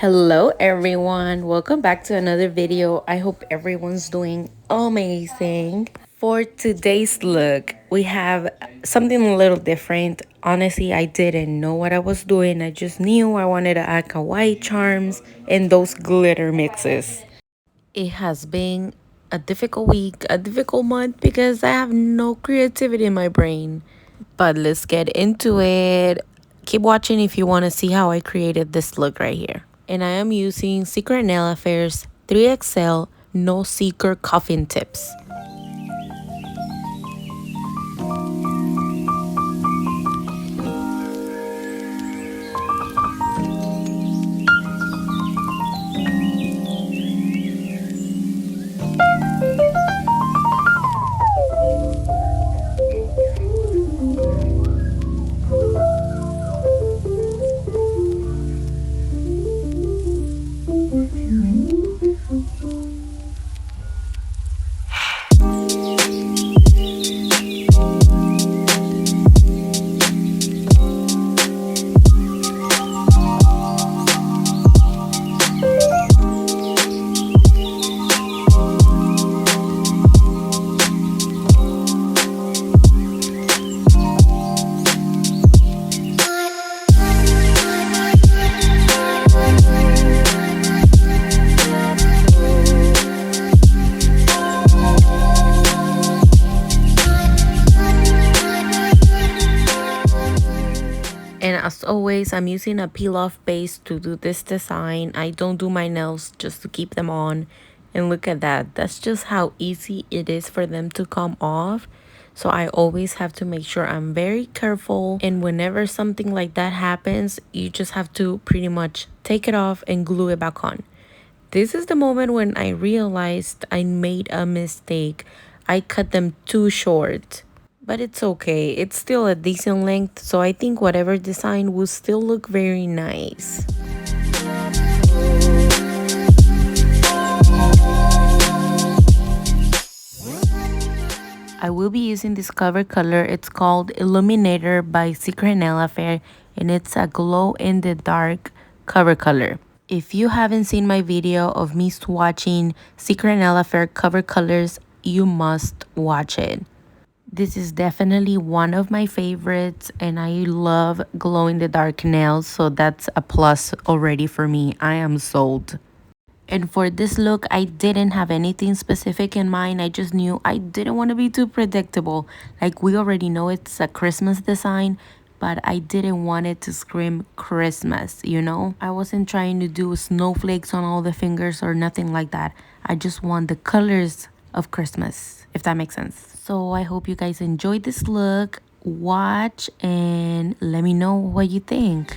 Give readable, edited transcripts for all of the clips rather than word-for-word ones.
Hello everyone, welcome back to another video. I hope everyone's doing amazing. For today's look, we have something a little different. Honestly, I didn't know what I was doing. I just knew I wanted to add kawaii charms and those glitter mixes. It has been a difficult week, a difficult month because I have no creativity in my brain. But let's get into it. Keep watching if you want to see how I created this look right here. And I am using Secret Nail Affairs 3XL No Seeker Coffin Tips. And as always, I'm using a Peeloff Base to do this design. I don't do my nails just to keep them on. And look at that. That's just how easy it is for them to come off. So I always have to make sure I'm very careful. And whenever something like that happens, you just have to pretty much take it off and glue it back on. This is the moment when I realized I made a mistake. I cut them too short. But it's okay, it's still a decent length, so I think whatever design will still look very nice. I will be using this cover color. It's called Illuminator by Secret Nail Affair, and it's a glow in the dark cover color. If you haven't seen my video of me swatching Secret Nail Affair cover colors, you must watch it. This is definitely one of my favorites, and I love glow-in-the-dark nails, so that's a plus already for me. I am sold. And for this look, I didn't have anything specific in mind. I just knew I didn't want to be too predictable. Like, we already know it's a Christmas design, but I didn't want it to scream Christmas, you know? I wasn't trying to do snowflakes on all the fingers or nothing like that. I just want the colors of Christmas, if that makes sense. So I hope you guys enjoyed this look. Watch and let me know what you think.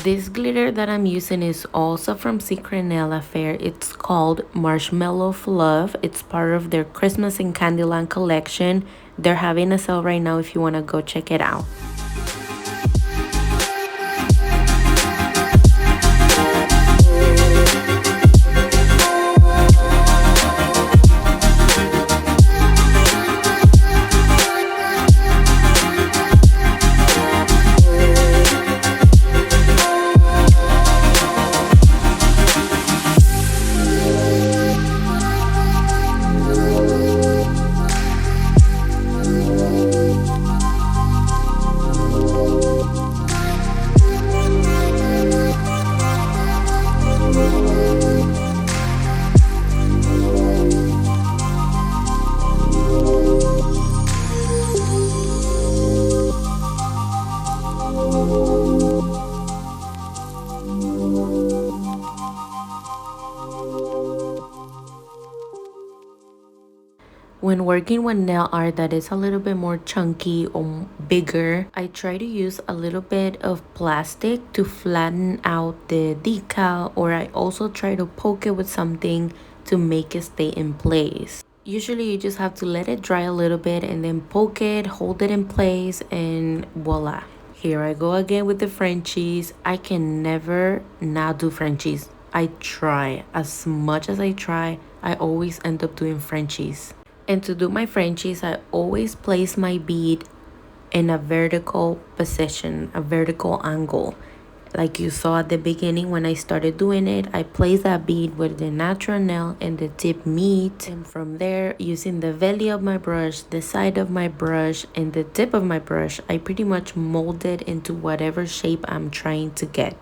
This glitter that I'm using is also from Secret Nail Affair. It's called Marshmallow Fluff. It's part of their Christmas and Candyland collection. They're having a sale right now if you want to go check it out. When working with nail art that is a little bit more chunky or bigger, I try to use a little bit of plastic to flatten out the decal, or I also try to poke it with something to make it stay in place. Usually you just have to let it dry a little bit and then poke it, hold it in place, and voila. Here I go again with the Frenchies. I can never not do Frenchies. I try. As much as I try, I always end up doing Frenchies. And to do my Frenchies, I always place my bead in a vertical position, a vertical angle. Like you saw at the beginning when I started doing it, I place that bead where the natural nail and the tip meet. And from there, using the belly of my brush, the side of my brush, and the tip of my brush, I pretty much mold it into whatever shape I'm trying to get.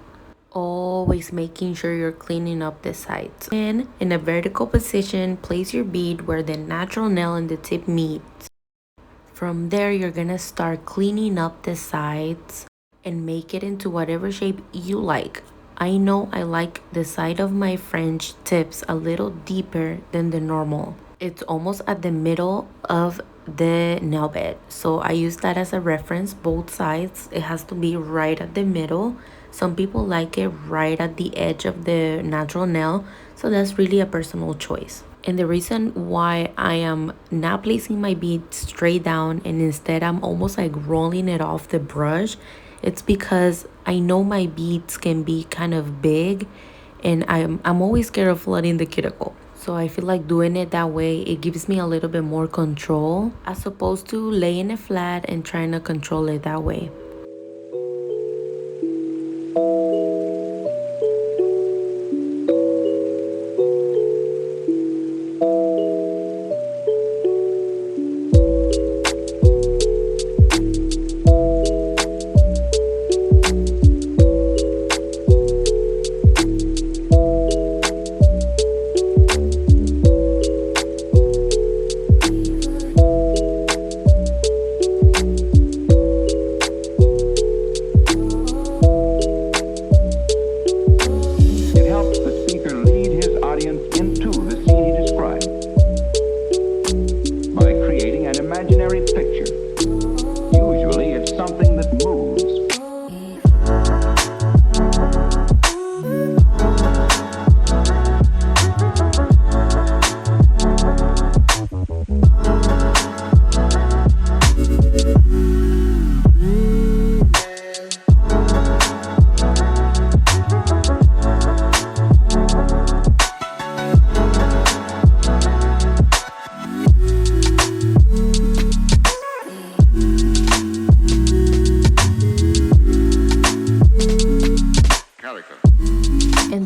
Always making sure you're cleaning up the sides. And in a vertical position, place your bead where the natural nail and the tip meet. From there, you're gonna start cleaning up the sides and make it into whatever shape you like. I know I like the side of my French tips a little deeper than the normal. It's almost at the middle of the nail bed, so I use that as a reference. Both sides, it has to be right at the middle. Some people like it right at the edge of the natural nail, so that's really a personal choice. And the reason why I am not placing my bead straight down and instead I'm almost like rolling it off the brush, it's because I know my beads can be kind of big and I'm always scared of flooding the cuticle. So I feel like doing it that way, it gives me a little bit more control as opposed to laying it flat and trying to control it that way.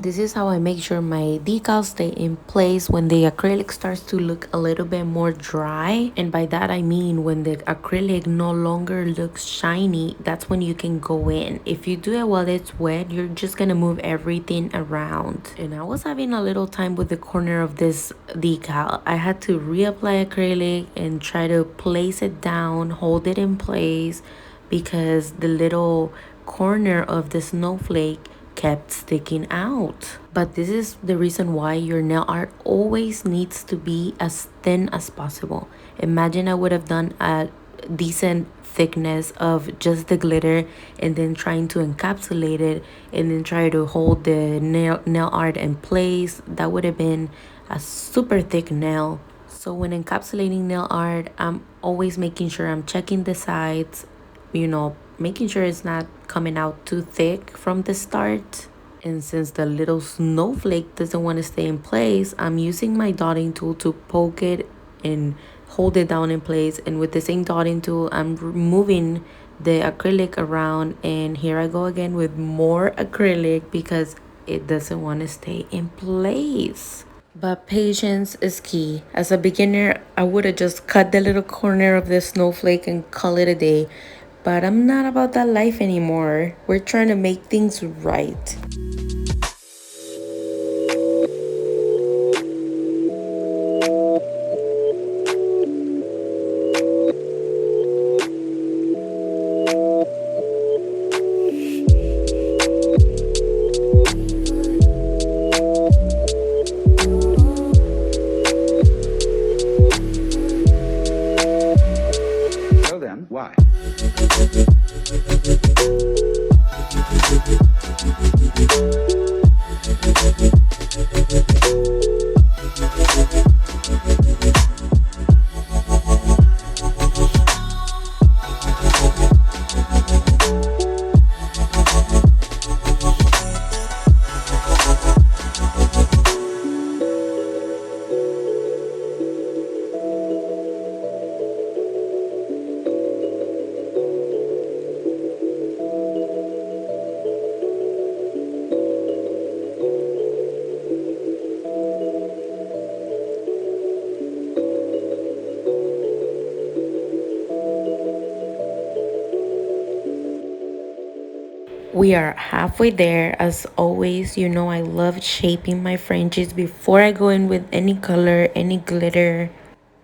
This is how I make sure my decals stay in place when the acrylic starts to look a little bit more dry. And by that I mean when the acrylic no longer looks shiny, that's when you can go in. If you do it while it's wet, you're just gonna move everything around. And I was having a little time with the corner of this decal. I had to reapply acrylic and try to place it down, hold it in place, because the little corner of the snowflake kept sticking out. But this is the reason why your nail art always needs to be as thin as possible. Imagine I would have done a decent thickness of just the glitter and then trying to encapsulate it and then try to hold the nail art in place. That would have been a super thick nail. So when encapsulating nail art, I'm always making sure I'm checking the sides, you know, making sure it's not coming out too thick from the start. And since the little snowflake doesn't want to stay in place, I'm using my dotting tool to poke it and hold it down in place. And with the same dotting tool, I'm moving the acrylic around, and here I go again with more acrylic because it doesn't want to stay in place. But patience is key. As a beginner, I would have just cut the little corner of the snowflake and call it a day. But I'm not about that life anymore. We're trying to make things right. We are halfway there. As always, you know I love shaping my Frenchies before I go in with any color, any glitter.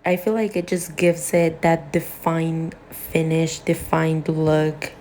I feel like it just gives it that defined finish, defined look.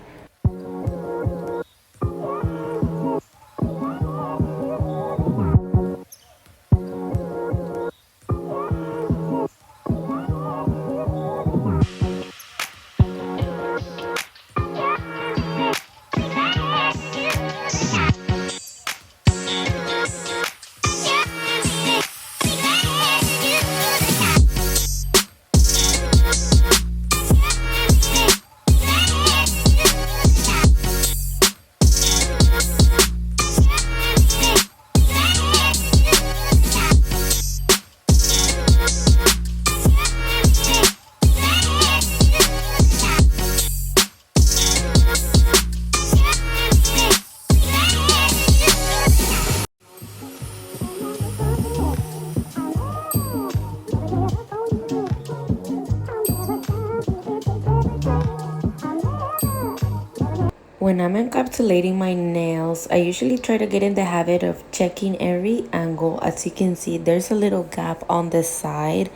When I'm encapsulating my nails, I usually try to get in the habit of checking every angle. As you can see, there's a little gap on the side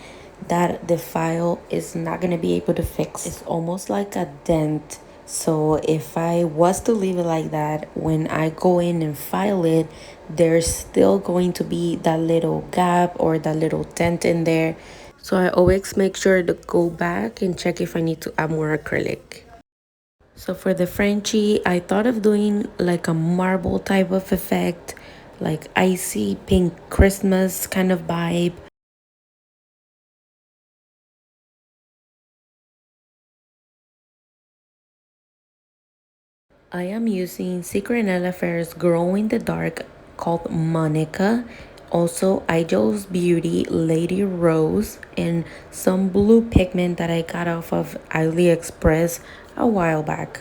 that the file is not going to be able to fix. It's almost like a dent. So if I was to leave it like that, when I go in and file it, there's still going to be that little gap or that little dent in there. So I always make sure to go back and check if I need to add more acrylic. So for the Frenchie, I thought of doing like a marble type of effect, like icy pink Christmas kind of vibe. I am using Secret Fair's Glow in the Dark called Monica, also IGELBEAUTY Lady Rose, and some blue pigment that I got off of AliExpress a while back.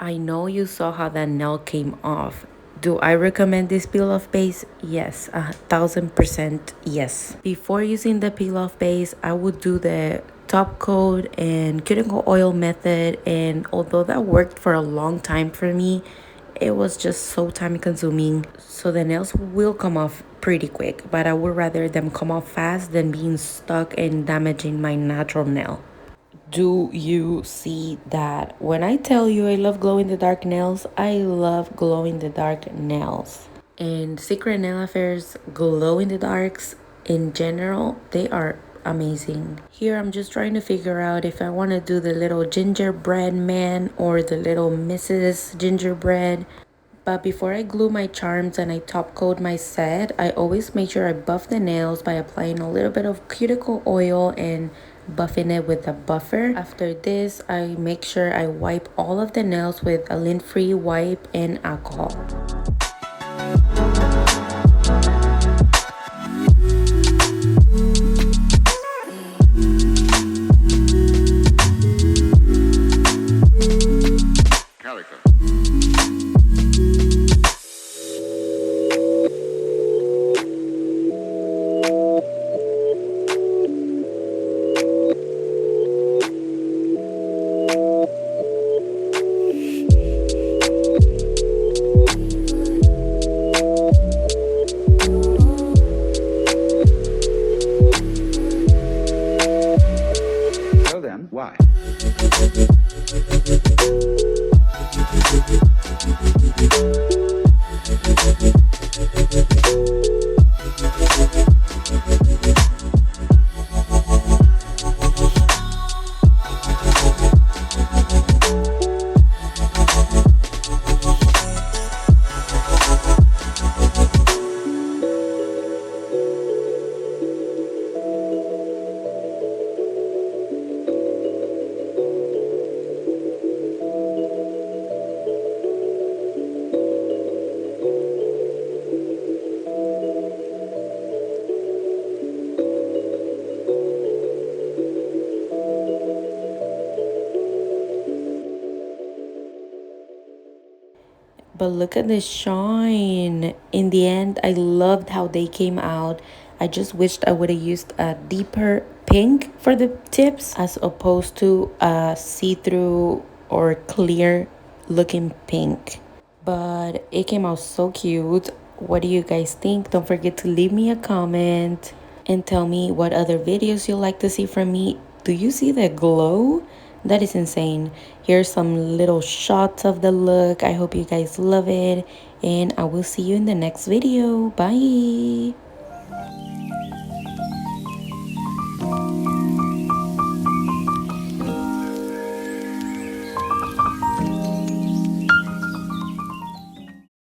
I know you saw how that nail came off. Do I recommend this peel-off base? Yes, 1000% yes. Before using the peel-off base, I would do the top coat and cuticle oil method, and although that worked for a long time for me, it was just so time consuming. So the nails will come off pretty quick, but I would rather them come off fast than being stuck and damaging my natural nail. Do you see that? When I tell you I love glow in the dark nails, I love glow in the dark nails. And Secret Nail Affairs glow in the darks in general, they are amazing. Here I'm just trying to figure out if I want to do the little gingerbread man or the little Mrs. Gingerbread. But before I glue my charms and I top coat my set, I always make sure I buff the nails by applying a little bit of cuticle oil and buffing it with a buffer. After this, I make sure I wipe all of the nails with a lint-free wipe and alcohol. Why? But look at this shine. In the end, I loved how they came out. I just wished I would have used a deeper pink for the tips as opposed to a see-through or clear looking pink. But it came out so cute. What do you guys think? Don't forget to leave me a comment and tell me what other videos you'd like to see from me. Do you see the glow? That is insane. Here's some little shots of the look. I hope you guys love it, and I will see you in the next video. Bye.